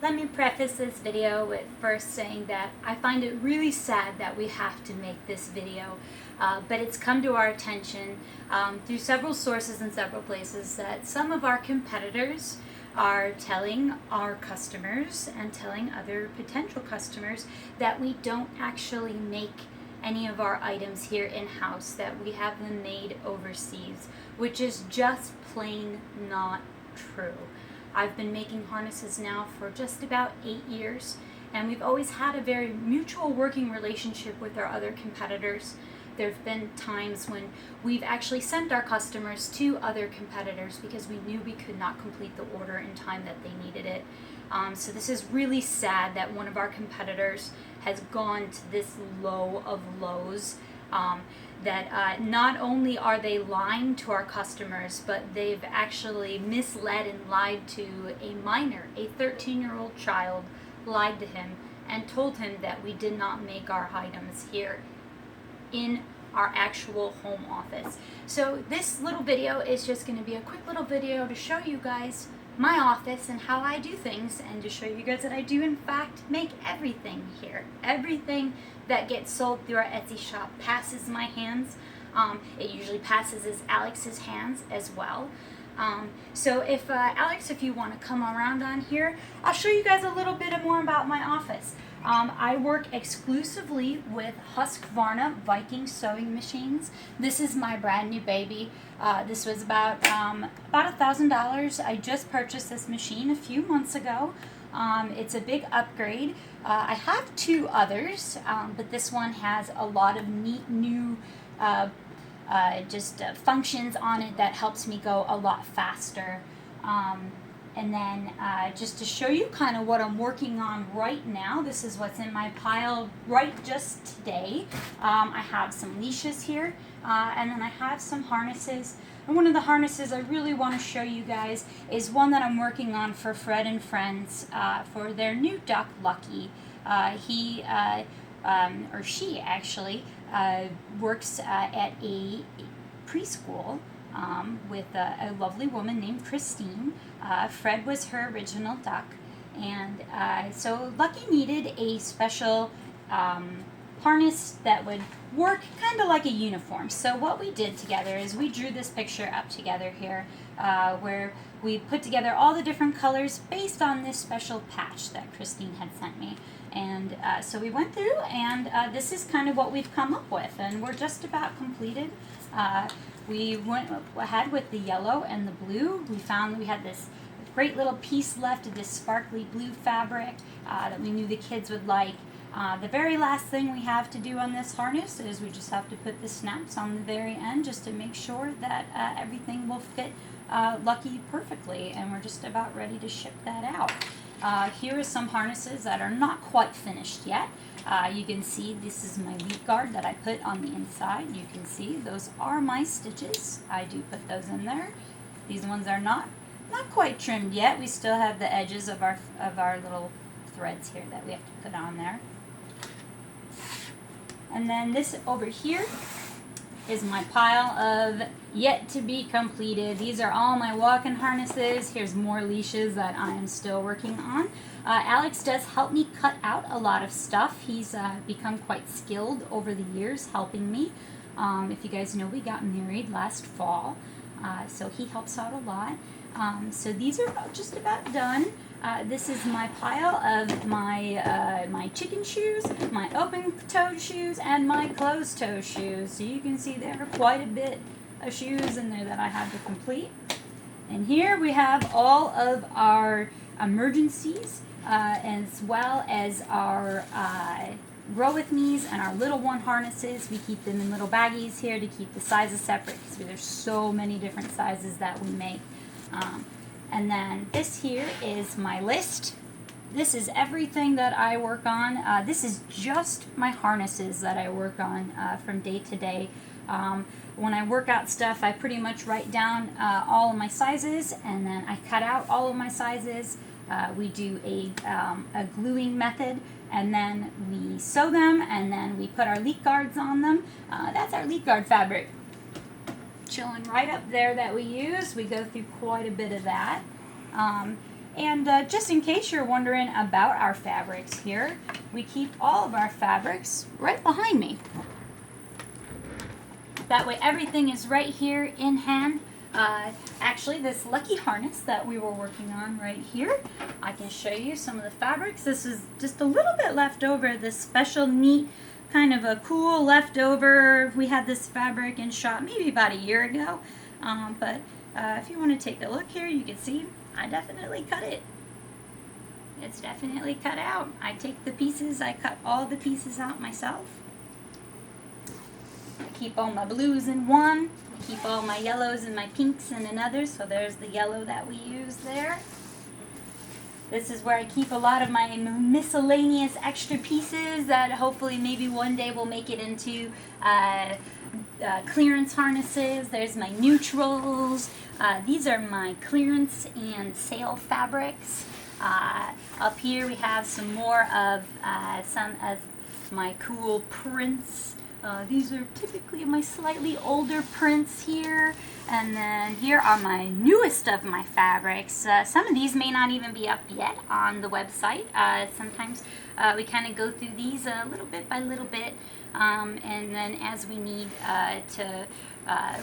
Let me preface this video with first saying that I find it really sad that we have to make this video, but it's come to our attention through several sources and several places that some of our competitors are telling our customers and telling other potential customers that we don't actually make any of our items here in-house, that we have them made overseas, which is just plain not true. I've been making harnesses now for just about 8 years, and we've always had a very mutual working relationship with our other competitors. There have been times when we've actually sent our customers to other competitors because we knew we could not complete the order in time that they needed it. So this is really sad that one of our competitors has gone to this low of lows. That not only are they lying to our customers, but they've actually misled and lied to a minor, a 13-year-old child, lied to him and told him that we did not make our items here in our actual home office. So this little video is just going to be a quick little video to show you guys my office and how I do things, and to show you guys that I do in fact make everything here. Everything that gets sold through our Etsy shop passes my hands. It usually passes Alex's hands as well. So if Alex, if you want to come around on here, I'll show you guys a little bit more about my office. I work exclusively with Husqvarna Viking sewing machines. This is my brand new baby. This was about $1,000. I just purchased this machine a few months ago. It's a big upgrade. I have two others, but this one has a lot of neat new functions on it that helps me go a lot faster. And then just to show you kind of what I'm working on right now, this is what's in my pile right just today. I have some leashes here, and then I have some harnesses. And one of the harnesses I really want to show you guys is one that I'm working on for Fred and Friends for their new duck, Lucky. He, or she actually, works at a preschool with a lovely woman named Christine. Fred was her original duck, and so Lucky needed a special harness that would work kind of like a uniform. So what we did together is we drew this picture up together here, where we put together all the different colors based on this special patch that Christine had sent me. And so we went through, and this is kind of what we've come up with, and we're just about completed. We went ahead with the yellow and the blue. We found we had this great little piece left of this sparkly blue fabric that we knew the kids would like. The very last thing we have to do on this harness is we just have to put the snaps on the very end just to make sure that everything will fit Lucky perfectly, and we're just about ready to ship that out. Here are some harnesses that are not quite finished yet. You can see this is my lead guard that I put on the inside. You can see those are my stitches. I do put those in there. These ones are not quite trimmed yet. We still have the edges of our little threads here that we have to put on there. And then this over here is my pile of yet to be completed. These are all my walk-in harnesses. Here's more leashes that I am still working on. Alex does help me cut out a lot of stuff. He's become quite skilled over the years helping me. If you guys know, we got married last fall, so he helps out a lot. So these are just about done. This is my pile of my chicken shoes, my open-toed shoes, and my closed-toe shoes. So you can see there are quite a bit of shoes in there that I have to complete. And here we have all of our emergencies, as well as our grow with me's and our little one harnesses. We keep them in little baggies here to keep the sizes separate because there's so many different sizes that we make. And then this here is my list. This is everything that I work on. This is just my harnesses that I work on from day to day. When I work out stuff, I pretty much write down all of my sizes, and then I cut out all of my sizes. We do a gluing method, and then we sew them, and then we put our leak guards on them. That's our leak guard fabric. Chilling right up there that we use. We go through quite a bit of that. And just in case you're wondering about our fabrics here, we keep all of our fabrics right behind me. That way everything is right here in hand. Actually, this lucky harness that we were working on right here, I can show you some of the fabrics. This is just a little bit left over, this special neat kind of a cool leftover. We had this fabric in shop maybe about a year ago, but if you want to take a look here, you can see I definitely cut it. It's definitely cut out. I take the pieces, I cut all the pieces out myself. I keep all my blues in one, I keep all my yellows and my pinks in another, so there's the yellow that we use there. This is where I keep a lot of my miscellaneous extra pieces that hopefully maybe one day will make it into clearance harnesses. There's my neutrals. These are my clearance and sale fabrics. Up here we have some more of some of my cool prints. These are typically my slightly older prints here. And then here are my newest of my fabrics. Some of these may not even be up yet on the website. Sometimes we kind of go through these a little bit by little bit. And then as we need to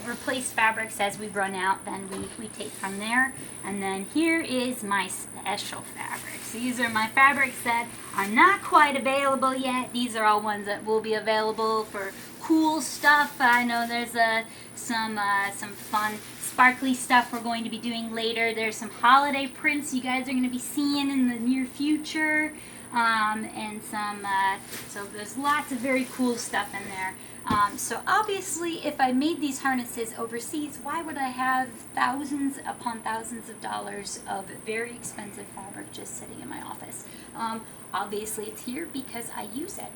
replace fabrics as we run out, then we take from there. And then here is my special fabrics. These are my fabrics that are not quite available yet. These are all ones that will be available for cool stuff. I know there's some fun sparkly stuff we're going to be doing later. There's some holiday prints you guys are going to be seeing in the near future. And some, so there's lots of very cool stuff in there. So obviously, if I made these harnesses overseas, why would I have thousands upon thousands of dollars of very expensive fabric just sitting in my office? Obviously, it's here because I use it.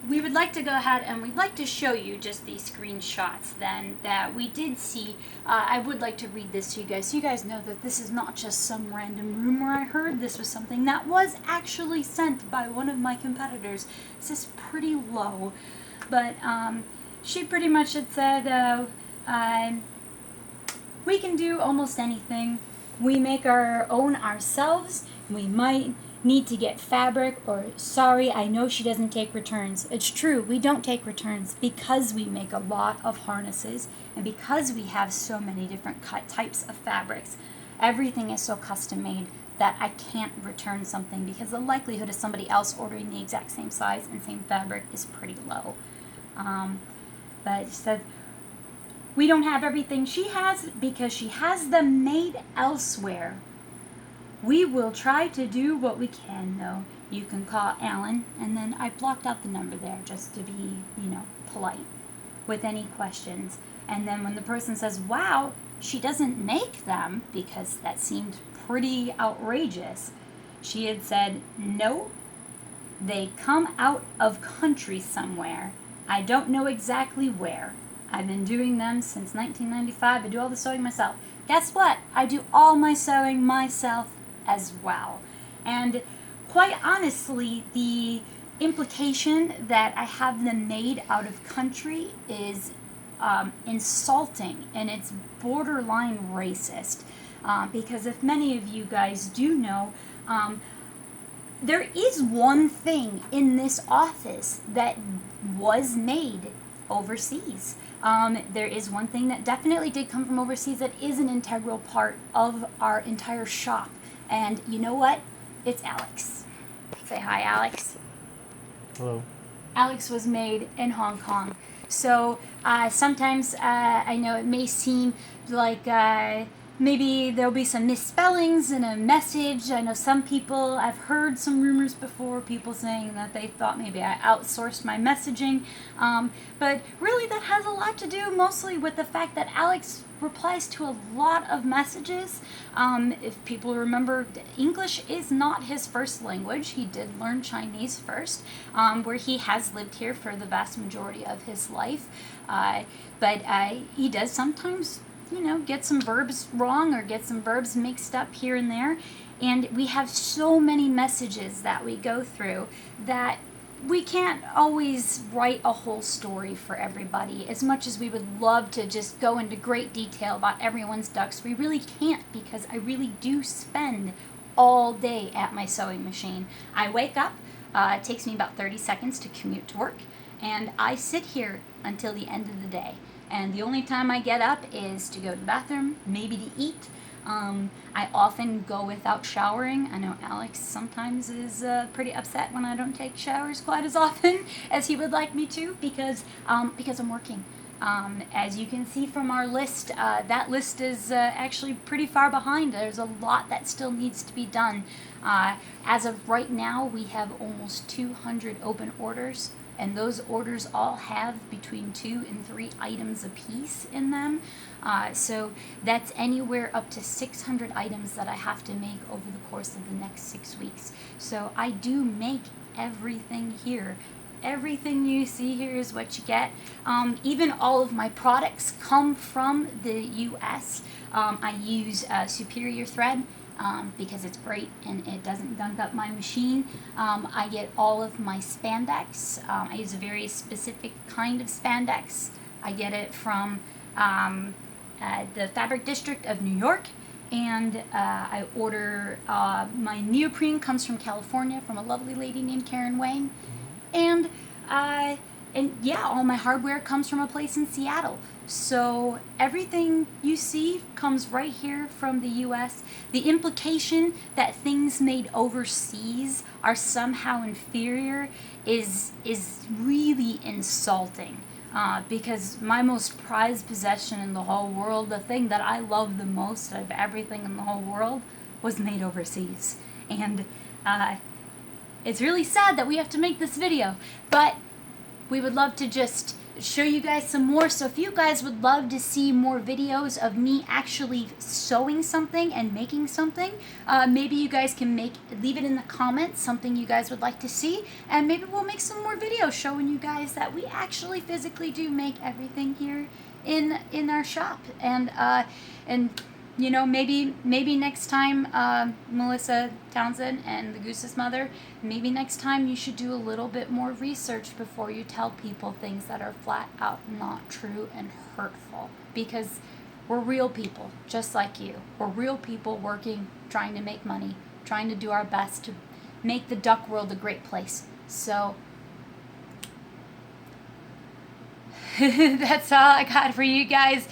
We would like to go ahead and we'd like to show you just these screenshots then that we did see. I would like to read this to you guys so you guys know that this is not just some random rumor I heard. This was something that was actually sent by one of my competitors. This is pretty low, but she pretty much had said we can do almost anything. We make our own ourselves. We might need to get fabric, or sorry, I know she doesn't take returns. It's true, we don't take returns because we make a lot of harnesses and because we have so many different types of fabrics. Everything is so custom made that I can't return something because the likelihood of somebody else ordering the exact same size and same fabric is pretty low. But she said we don't have everything she has because she has them made elsewhere. We will try to do what we can, though. You can call Alan, and then I blocked out the number there just to be, polite with any questions. And then when the person says, wow, she doesn't make them, because that seemed pretty outrageous, she had said, no, they come out of country somewhere. I don't know exactly where. I've been doing them since 1995. I do all the sewing myself. Guess what? I do all my sewing myself as well. And quite honestly, the implication that I have them made out of country is insulting, and it's borderline racist. Because if many of you guys do know, there is one thing in this office that was made overseas. There is one thing that definitely did come from overseas that is an integral part of our entire shop. And you know what? It's Alex. Say hi, Alex. Hello. Alex was made in Hong Kong. So sometimes I know it may seem like maybe there'll be some misspellings in a message. I know some people, I've heard some rumors before, people saying that they thought maybe I outsourced my messaging. But really that has a lot to do mostly with the fact that Alex replies to a lot of messages. If people remember, English is not his first language. He did learn Chinese first, where he has lived here for the vast majority of his life. But he does sometimes, get some verbs wrong or get some verbs mixed up here and there. And we have so many messages that we go through that we can't always write a whole story for everybody. As much as we would love to just go into great detail about everyone's ducks, we really can't, because I really do spend all day at my sewing machine. I wake up, it takes me about 30 seconds to commute to work, and I sit here until the end of the day. And the only time I get up is to go to the bathroom, maybe to eat. I often go without showering. I know Alex sometimes is pretty upset when I don't take showers quite as often as he would like me to, because I'm working. As you can see from our list, that list is actually pretty far behind. There's a lot that still needs to be done. As of right now, we have almost 200 open orders, and those orders all have between 2 and 3 items apiece in them. So that's anywhere up to 600 items that I have to make over the course of the next 6 weeks. So I do make everything here. Everything you see here is what you get. Even all of my products come from the US. I use Superior thread because it's great and it doesn't gunk up my machine. I get all of my spandex. I use a very specific kind of spandex. I get it from the Fabric District of New York. And I order, my neoprene comes from California from a lovely lady named Karen Wayne. And yeah, all my hardware comes from a place in Seattle. So everything you see comes right here from the US. The implication that things made overseas are somehow inferior is really insulting. Because my most prized possession in the whole world, the thing that I love the most out of everything in the whole world, was made overseas. And it's really sad that we have to make this video, but we would love to just show you guys some more. So if you guys would love to see more videos of me actually sewing something and making something, maybe you guys can leave it in the comments, something you guys would like to see, and maybe we'll make some more videos showing you guys that we actually physically do make everything here in our shop. And you know, maybe next time, Melissa Townsend and the Goose's mother, maybe next time you should do a little bit more research before you tell people things that are flat out not true and hurtful. Because we're real people, just like you. We're real people working, trying to make money, trying to do our best to make the duck world a great place. So that's all I got for you guys.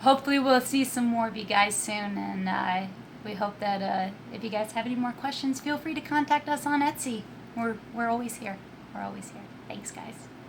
Hopefully we'll see some more of you guys soon, and we hope that if you guys have any more questions, feel free to contact us on Etsy. We're always here. We're always here. Thanks, guys.